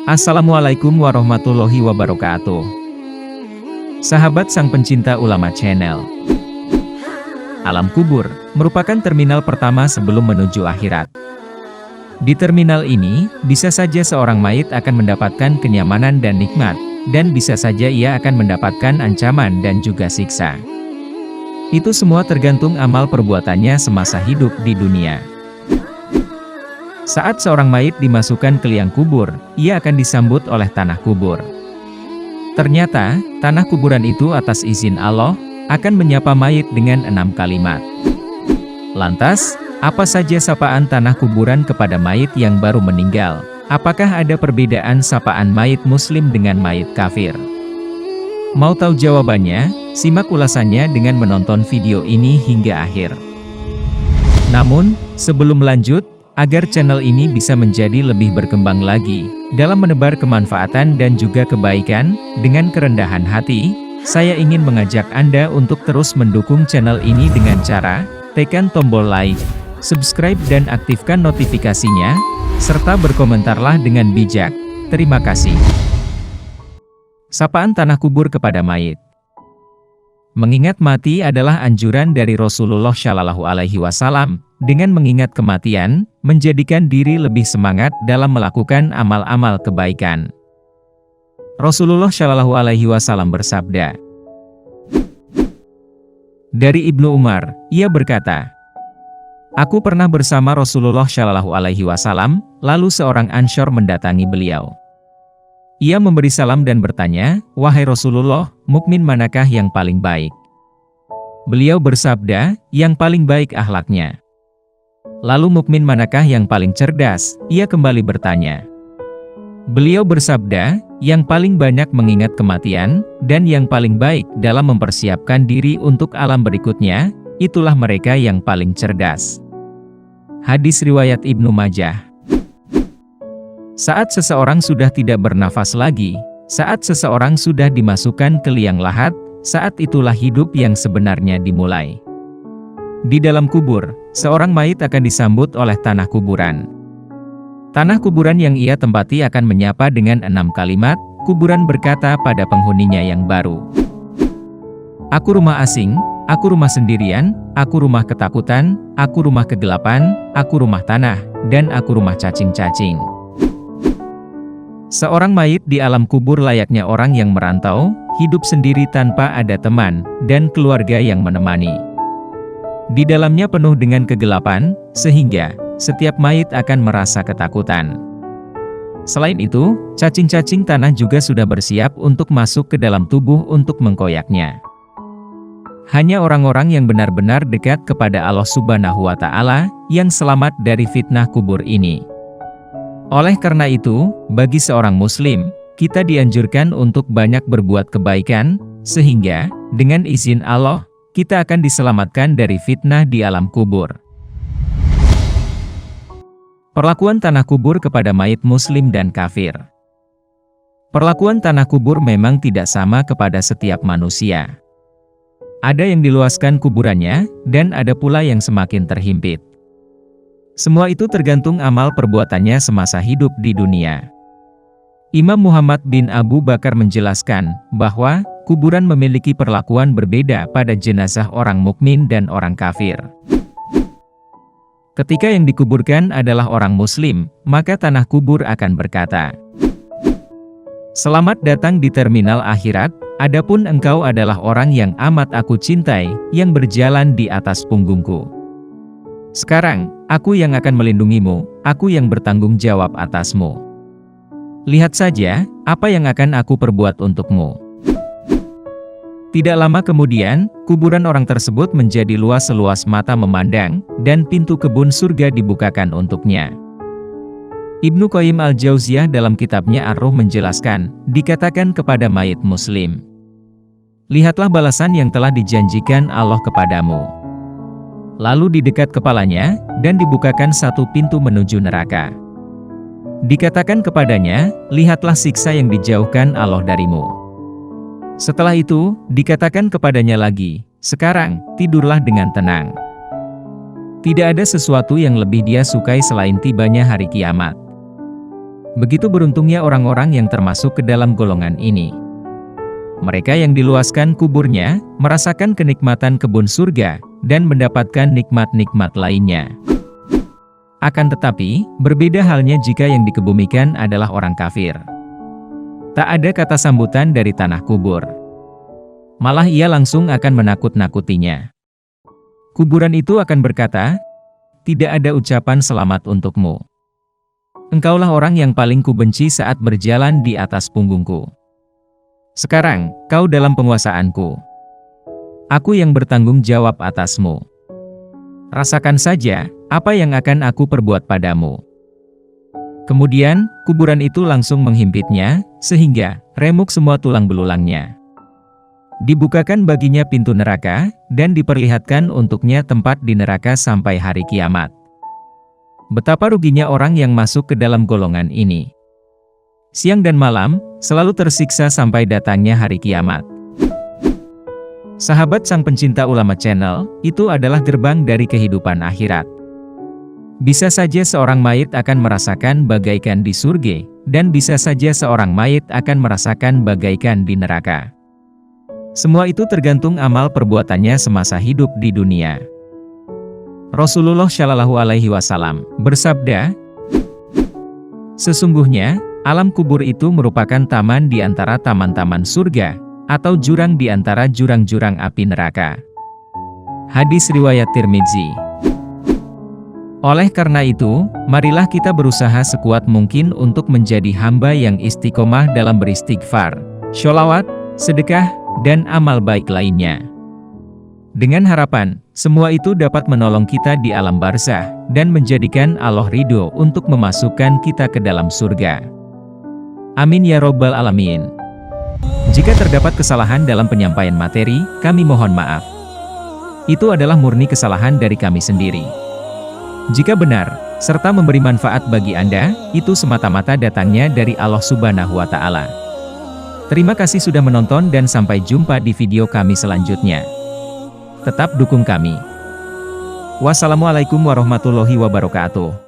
Assalamualaikum warahmatullahi wabarakatuh. Sahabat sang pencinta ulama channel. Alam kubur merupakan terminal pertama sebelum menuju akhirat. Di terminal ini, bisa saja seorang mayit akan mendapatkan kenyamanan dan nikmat, dan bisa saja ia akan mendapatkan ancaman dan juga siksa. Itu semua tergantung amal perbuatannya semasa hidup di dunia. Saat seorang mayit dimasukkan ke liang kubur, ia akan disambut oleh tanah kubur. Ternyata, tanah kuburan itu atas izin Allah, akan menyapa mayit dengan 6 kalimat. Lantas, apa saja sapaan tanah kuburan kepada mayit yang baru meninggal? Apakah ada perbedaan sapaan mayit muslim dengan mayit kafir? Mau tahu jawabannya? Simak ulasannya dengan menonton video ini hingga akhir. Namun, sebelum lanjut, agar channel ini bisa menjadi lebih berkembang lagi, dalam menebar kemanfaatan dan juga kebaikan, dengan kerendahan hati, saya ingin mengajak Anda untuk terus mendukung channel ini dengan cara, tekan tombol like, subscribe dan aktifkan notifikasinya, serta berkomentarlah dengan bijak. Terima kasih. Sapaan tanah kubur kepada mayit. Mengingat mati adalah anjuran dari Rasulullah Shallallahu Alaihi Wasallam. Dengan mengingat kematian, menjadikan diri lebih semangat dalam melakukan amal-amal kebaikan. Rasulullah Shallallahu Alaihi Wasallam bersabda. Dari Ibnu Umar, ia berkata, "Aku pernah bersama Rasulullah Shallallahu Alaihi Wasallam, lalu seorang Ansyar mendatangi beliau. Ia memberi salam dan bertanya, 'Wahai Rasulullah, mukmin manakah yang paling baik?' Beliau bersabda, 'Yang paling baik akhlaknya.' Lalu mukmin manakah yang paling cerdas?" Ia kembali bertanya. Beliau bersabda, "Yang paling banyak mengingat kematian, dan yang paling baik dalam mempersiapkan diri untuk alam berikutnya, itulah mereka yang paling cerdas." Hadis riwayat Ibnu Majah. Saat seseorang sudah tidak bernafas lagi, saat seseorang sudah dimasukkan ke liang lahat, saat itulah hidup yang sebenarnya dimulai. Di dalam kubur, seorang mayit akan disambut oleh tanah kuburan. Tanah kuburan yang ia tempati akan menyapa dengan 6 kalimat, kuburan berkata pada penghuninya yang baru. "Aku rumah asing, aku rumah sendirian, aku rumah ketakutan, aku rumah kegelapan, aku rumah tanah, dan aku rumah cacing-cacing." Seorang mayit di alam kubur layaknya orang yang merantau, hidup sendiri tanpa ada teman, dan keluarga yang menemani. Di dalamnya penuh dengan kegelapan, sehingga setiap mayit akan merasa ketakutan. Selain itu, cacing-cacing tanah juga sudah bersiap untuk masuk ke dalam tubuh untuk mengkoyaknya. Hanya orang-orang yang benar-benar dekat kepada Allah Subhanahu wa Ta'ala yang selamat dari fitnah kubur ini. Oleh karena itu, bagi seorang Muslim, kita dianjurkan untuk banyak berbuat kebaikan, sehingga dengan izin Allah, kita akan diselamatkan dari fitnah di alam kubur. Perlakuan tanah kubur kepada mayit muslim dan kafir. Perlakuan tanah kubur memang tidak sama kepada setiap manusia. Ada yang diluaskan kuburannya, dan ada pula yang semakin terhimpit. Semua itu tergantung amal perbuatannya semasa hidup di dunia. Imam Muhammad bin Abu Bakar menjelaskan bahwa kuburan memiliki perlakuan berbeda pada jenazah orang mukmin dan orang kafir. Ketika yang dikuburkan adalah orang muslim, maka tanah kubur akan berkata, "Selamat datang di terminal akhirat, adapun engkau adalah orang yang amat aku cintai, yang berjalan di atas punggungku. Sekarang, aku yang akan melindungimu, aku yang bertanggung jawab atasmu. Lihat saja, apa yang akan aku perbuat untukmu." Tidak lama kemudian, kuburan orang tersebut menjadi luas seluas mata memandang, dan pintu kebun surga dibukakan untuknya. Ibnu Qayyim al-Jauziyah dalam kitabnya Ar-Ruh menjelaskan, dikatakan kepada mayit muslim, "Lihatlah balasan yang telah dijanjikan Allah kepadamu." Lalu di dekat kepalanya, dan dibukakan satu pintu menuju neraka. Dikatakan kepadanya, "Lihatlah siksa yang dijauhkan Allah darimu." Setelah itu, dikatakan kepadanya lagi, "Sekarang, tidurlah dengan tenang." Tidak ada sesuatu yang lebih dia sukai selain tibanya hari kiamat. Begitu beruntungnya orang-orang yang termasuk ke dalam golongan ini. Mereka yang diluaskan kuburnya, merasakan kenikmatan kebun surga, dan mendapatkan nikmat-nikmat lainnya. Akan tetapi, berbeda halnya jika yang dikebumikan adalah orang kafir. Tak ada kata sambutan dari tanah kubur. Malah ia langsung akan menakut-nakutinya. Kuburan itu akan berkata, "Tidak ada ucapan selamat untukmu. Engkaulah orang yang paling kubenci saat berjalan di atas punggungku. Sekarang, kau dalam penguasaanku. Aku yang bertanggung jawab atasmu. Rasakan saja, apa yang akan aku perbuat padamu." Kemudian, kuburan itu langsung menghimpitnya, sehingga remuk semua tulang belulangnya. Dibukakan baginya pintu neraka, dan diperlihatkan untuknya tempat di neraka sampai hari kiamat. Betapa ruginya orang yang masuk ke dalam golongan ini. Siang dan malam, selalu tersiksa sampai datangnya hari kiamat. Sahabat sang pencinta ulama channel, itu adalah gerbang dari kehidupan akhirat. Bisa saja seorang mayit akan merasakan bagaikan di surga, dan bisa saja seorang mayit akan merasakan bagaikan di neraka. Semua itu tergantung amal perbuatannya semasa hidup di dunia. Rasulullah Shallallahu Alaihi Wasallam bersabda, "Sesungguhnya, alam kubur itu merupakan taman di antara taman-taman surga, atau jurang di antara jurang-jurang api neraka." Hadis riwayat Tirmidzi. Oleh karena itu, marilah kita berusaha sekuat mungkin untuk menjadi hamba yang istiqomah dalam beristighfar, sholawat, sedekah, dan amal baik lainnya. Dengan harapan, semua itu dapat menolong kita di alam barzah, dan menjadikan Allah ridho untuk memasukkan kita ke dalam surga. Amin ya robbal alamin. Jika terdapat kesalahan dalam penyampaian materi, kami mohon maaf. Itu adalah murni kesalahan dari kami sendiri. Jika benar, serta memberi manfaat bagi Anda, itu semata-mata datangnya dari Allah Subhanahu wa Ta'ala. Terima kasih sudah menonton dan sampai jumpa di video kami selanjutnya. Tetap dukung kami. Wassalamualaikum warahmatullahi wabarakatuh.